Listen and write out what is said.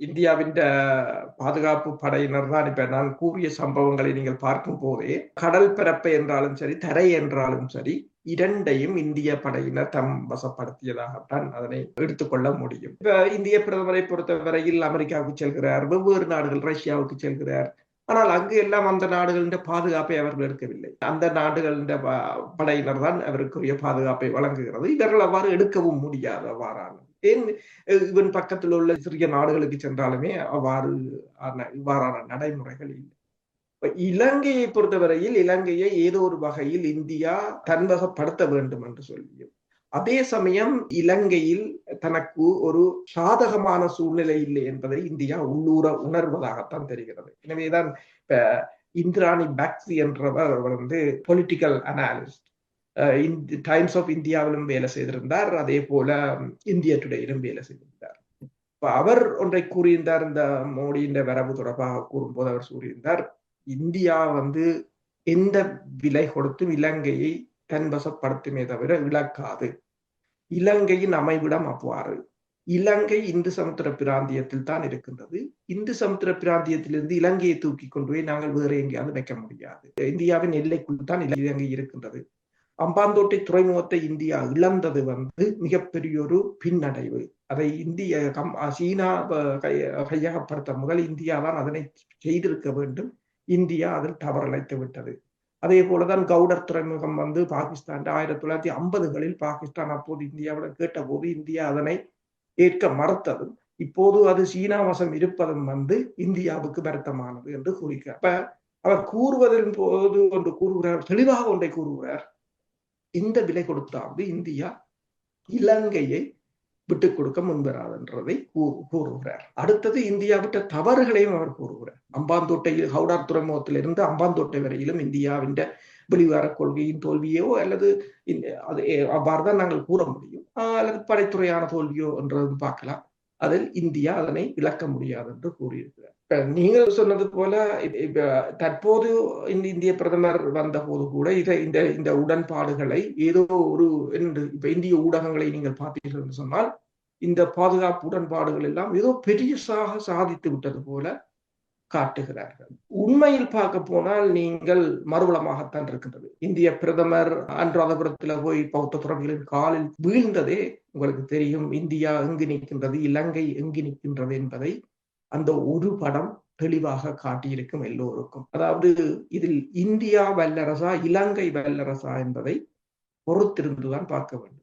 இந்தியாவின் பாதுகாப்பு படையினர் தான் இப்ப நான் கூறிய சம்பவங்களை நீங்கள் பார்க்கும் போதே கடல் பரப்பு என்றாலும் சரி, தரை என்றாலும் சரி, இரண்டையும் இந்திய படையினர் தம் வசப்படுத்தியதாகத்தான் அதனை எடுத்துக்கொள்ள முடியும். இப்ப இந்திய பிரதமரை பொறுத்தவரையில் அமெரிக்காவுக்கு செல்கிறார், வெவ்வேறு நாடுகள், ரஷ்யாவுக்கு செல்கிறார். ஆனால் அங்கு எல்லாம் அந்த நாடுகளின் பாதுகாப்பை அவர்கள் எடுக்கவில்லை. அந்த நாடுகளின் படையினர் தான் அவருக்குரிய பாதுகாப்பை வழங்குகிறது. இவர்கள் அவ்வாறு எடுக்கவும் முடியாது. அவ்வாறான ஏன் இவன் பக்கத்தில் உள்ள சிறிய நாடுகளுக்கு சென்றாலுமே இவ்வாறான நடைமுறைகள் இல்லை. இலங்கையை பொறுத்தவரையில் இலங்கையை ஏதோ ஒரு வகையில் இந்தியா தன்வசப்படுத்த வேண்டும் என்று சொல்லியும், அதே சமயம் இலங்கையில் தனக்கு ஒரு சாதகமான சூழ்நிலை இல்லை என்பதை இந்தியா உள்ளூர உணர்வதாகத்தான் தெரிகிறது. எனவேதான் இப்ப இந்திராணி பாக்சி என்றவர் பொலிட்டிக்கல் அனாலிஸ்ட், டைம்ஸ் ஆஃப் இந்தியாவிலும் வேலை செய்திருந்தார், அதே போல இந்தியா டுடேயிலும் வேலை செய்திருந்தார். அவர் ஒன்றை கூறியிருந்தார், இந்த மோடியின் வரவு தொடர்பாக கூறும்போது அவர் கூறியிருந்தார், இந்தியா எந்த விலை கொடுத்தும் இலங்கையை தன்வசப்படுத்துமே தவிர இழக்காது. இலங்கையின் அமைவிடம் அவ்வாறு. இலங்கை இந்து சமுத்திர பிராந்தியத்தில் தான் இருக்கின்றது. இந்து சமுத்திர பிராந்தியத்திலிருந்து இலங்கையை தூக்கி கொண்டு போய் நாங்கள் வேறு எங்கேயாவது வைக்க முடியாது. இந்தியாவின் எல்லைக்குள் தான் இலங்கை இருக்கின்றது. அம்பாந்தோட்டை துறைமுகத்தை இந்தியா இழந்தது மிகப்பெரிய ஒரு பின்னடைவு. அதை சீனா கையகப்படுத்த முதல் இந்தியா தான் அதனை செய்திருக்க வேண்டும். இந்தியா அதில் தவறழைத்து விட்டது. அதே போலதான் கவுடர் துறைமுகம் பாகிஸ்தான் 1950களில் பாகிஸ்தான் அப்போது இந்தியாவிடம் கேட்ட போது இந்தியா அதனை ஏற்க மறுத்ததும், இப்போது அது சீனா வசம் இருப்பதும் இந்தியாவுக்கு வருத்தமானது என்று கூறுகிறார். அப்ப அவர் கூறுவதன் போது ஒன்று கூறுகிறார், தெளிவாக ஒன்றை கூறுகிறார், இந்த விலை கொடுத்தாவது இந்தியா இலங்கையை விட்டுக் கொடுக்க முன்வராதுன்றதை கூறுகிறார். அடுத்தது இந்தியா விட்ட தவறுகளையும் அவர் கூறுகிறார். அம்பாந்தோட்டையில் ஹவுடார் துறைமுகத்திலிருந்து அம்பாந்தோட்டை வரையிலும் இந்தியாவின் வெளிவார கொள்கையின் தோல்வியோ அல்லது அவ்வாறுதான் நாங்கள் கூற முடியும், அல்லது படைத்துறையான தோல்வியோ என்றது பார்க்கலாம். அதில் இந்தியா அதனை இழக்க முடியாது என்று கூறியிருக்கிறார். நீங்கள் சொன்னது போல தற்போது இந்திய பிரதமர் வந்த போது கூட இந்த உடன்பாடுகளை ஏதோ ஒரு இப்ப இந்திய ஊடகங்களை நீங்கள் பார்த்தீர்கள் என்று சொன்னால், இந்த பாதுகாப்பு உடன்பாடுகள் எல்லாம் ஏதோ பெரியசாக சாதித்து விட்டது போல காட்டுகிறார்கள். உண்மையில் பார்க்க போனால் நீங்கள் மறுபலமாகத்தான் இருக்கின்றது. இந்திய பிரதமர் அனுராதபுரத்தில் போய் பௌத்த துறவிகளின் காலில் வீழ்ந்ததே உங்களுக்கு தெரியும். இந்தியா எங்கு நிற்கின்றது, இலங்கை எங்கு நிற்கின்றது என்பதை அந்த ஒரு படம் தெளிவாக காட்டியிருக்கும் எல்லோருக்கும். அதாவது இதில் இந்தியா வல்லரசா இலங்கை வல்லரசா என்பதை பொறுத்திருந்துதான் பார்க்க வேண்டும்.